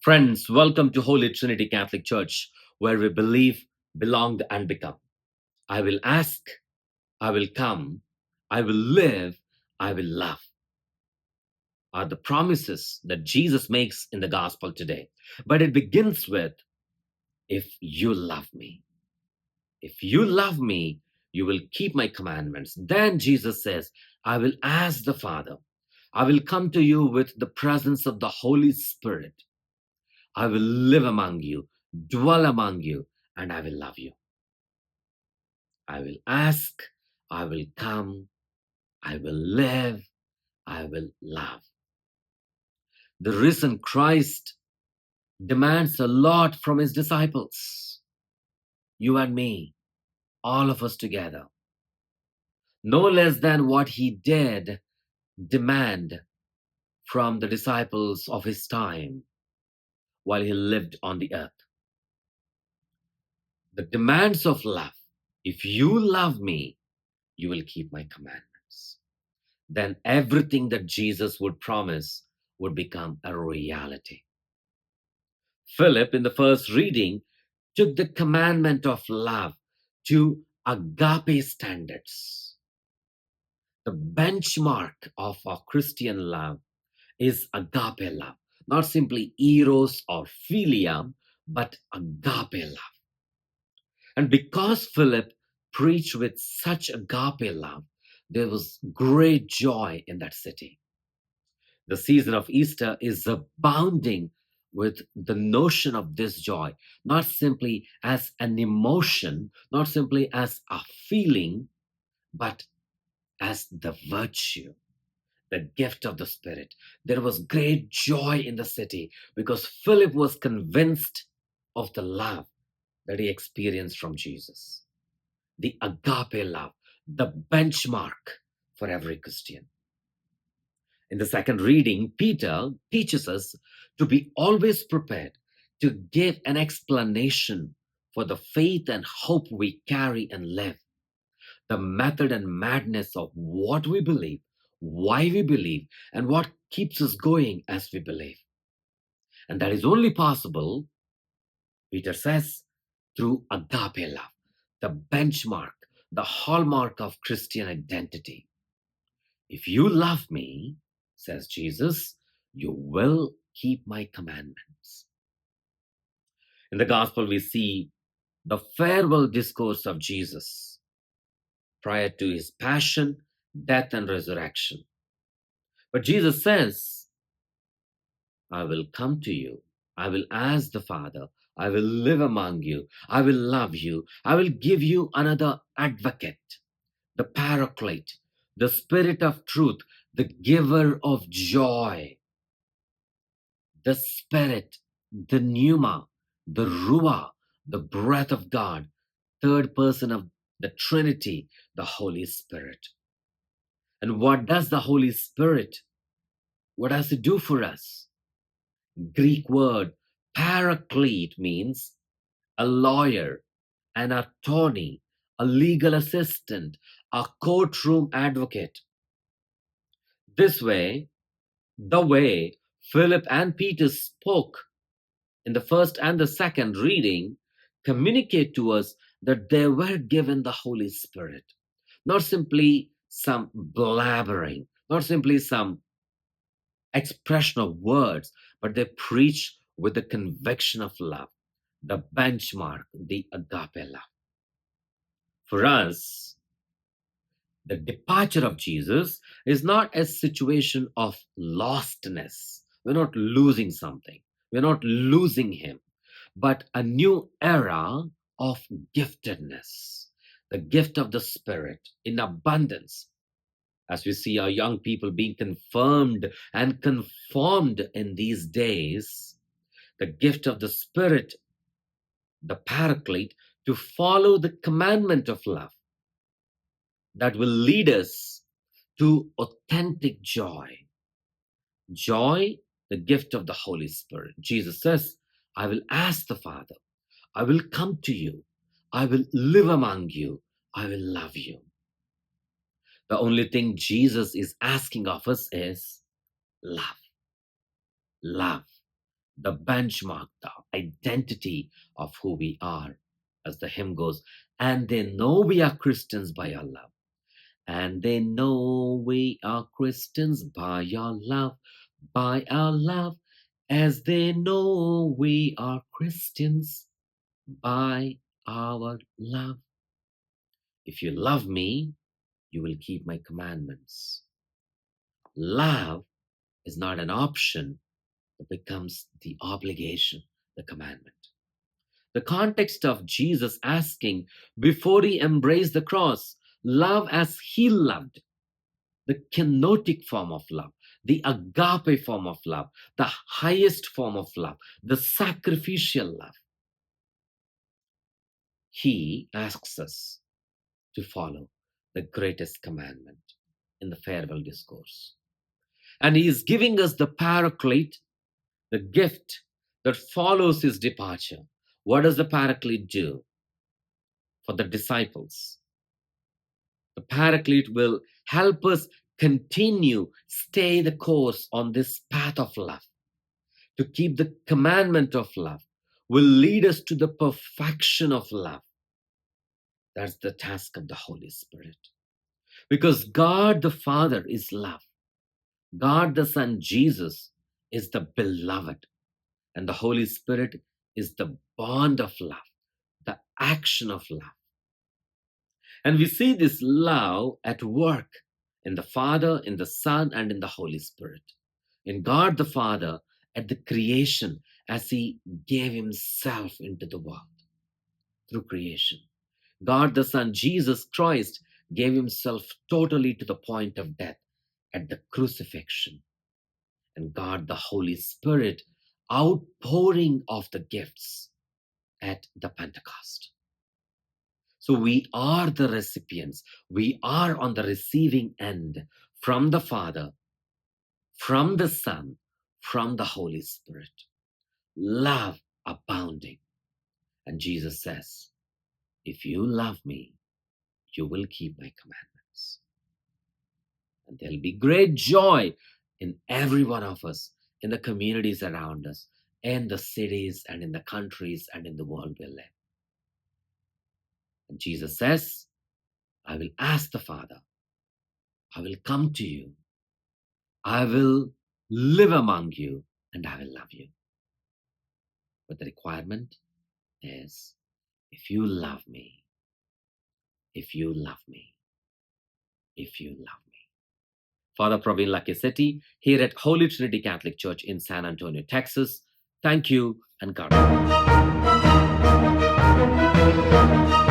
Friends, welcome to Holy Trinity Catholic Church, where we believe, belong, and become. I will ask, I will come, I will live, I will love are the promises that Jesus makes in the gospel today. But it begins with, if you love me. If you love me, you will keep my commandments. Then Jesus says, I will ask the Father. I will come to you with the presence of the Holy Spirit. I will live among you, dwell among you, and I will love you. I will ask, I will come, I will live, I will love. The risen Christ demands a lot from his disciples, you and me, all of us together. No less than what he did demand from the disciples of his time while he lived on the earth. The demands of love. If you love me, you will keep my commandments. Then everything that Jesus would promise would become a reality. Philip, in the first reading, took the commandment of love to agape standards. The benchmark of our Christian love is agape love, not simply eros or philia, but agape love. And because Philip preached with such agape love, there was great joy in that city. The season of Easter is abounding with the notion of this joy, not simply as an emotion, not simply as a feeling, but as the virtue, the gift of the Spirit. There was great joy in the city because Philip was convinced of the love that he experienced from Jesus. The agape love, the benchmark for every Christian. In the second reading, Peter teaches us to be always prepared to give an explanation for the faith and hope we carry and live, the method and madness of what we believe, why we believe, and what keeps us going as we believe. And that is only possible, Peter says, through agape love, the benchmark, the hallmark of Christian identity. If you love me, says Jesus, you will keep my commandments. In the gospel, we see the farewell discourse of Jesus prior to his passion, death, and resurrection. But Jesus says, I will come to you. I will ask the Father. I will live among you. I will love you. I will give you another advocate, the paraclete, the Spirit of truth, the giver of joy, the Spirit, the pneuma, the ruah, the breath of God, third person of the Trinity, the Holy Spirit. And what does the Holy Spirit, what does it do for us? Greek word paraclete means a lawyer, an attorney, a legal assistant, a courtroom advocate. This way, the way Philip and Peter spoke in the first and the second reading communicate to us that they were given the Holy Spirit, not simply some blabbering, not simply some expression of words, but they preach with the conviction of love, the benchmark, the agape love. For us, the departure of Jesus is not a situation of lostness. We're not losing something. We're not losing him, but a new era of giftedness, the gift of the Spirit in abundance. As we see our young people being confirmed and conformed in these days, the gift of the Spirit, the paraclete, to follow the commandment of love that will lead us to authentic joy. Joy, the gift of the Holy Spirit. Jesus says, I will ask the Father, I will come to you, I will live among you, I will love you. The only thing Jesus is asking of us is love. Love. the benchmark, the identity of who we are. As the hymn goes, and they know we are Christians by our love. And they know we are Christians by our love, by our love, as they know we are Christians by our love. If you love me, you will keep my commandments. Love is not an option, it becomes the obligation, the commandment. The context of Jesus asking before he embraced the cross, love as he loved, the kenotic form of love, the agape form of love, the highest form of love, the sacrificial love. He asks us to follow the greatest commandment in the farewell discourse. And he is giving us the paraclete, the gift that follows his departure. What does the paraclete do for the disciples? The paraclete will help us continue, stay the course on this path of love, to keep the commandment of love, will lead us to the perfection of love. That's the task of the Holy Spirit. Because God the Father is love. God the Son, Jesus, is the beloved. And the Holy Spirit is the bond of love, the action of love. And we see this love at work in the Father, in the Son, and in the Holy Spirit. In God the Father, at the creation, as He gave Himself into the world through creation. God the Son, Jesus Christ, gave Himself totally to the point of death at the crucifixion. And God the Holy Spirit, outpouring of the gifts at the Pentecost. So we are the recipients. We are on the receiving end from the Father, from the Son, from the Holy Spirit. Love abounding. And Jesus says, if you love me, you will keep my commandments. And there'll be great joy in every one of us, in the communities around us, in the cities and in the countries and in the world we live. And Jesus says, I will ask the Father, I will come to you, I will live among you, and I will love you. But the requirement is, if you love me, if you love me, if you love me. Father Praveen Lakiseti here at Holy Trinity Catholic Church in San Antonio, Texas. Thank you and God bless.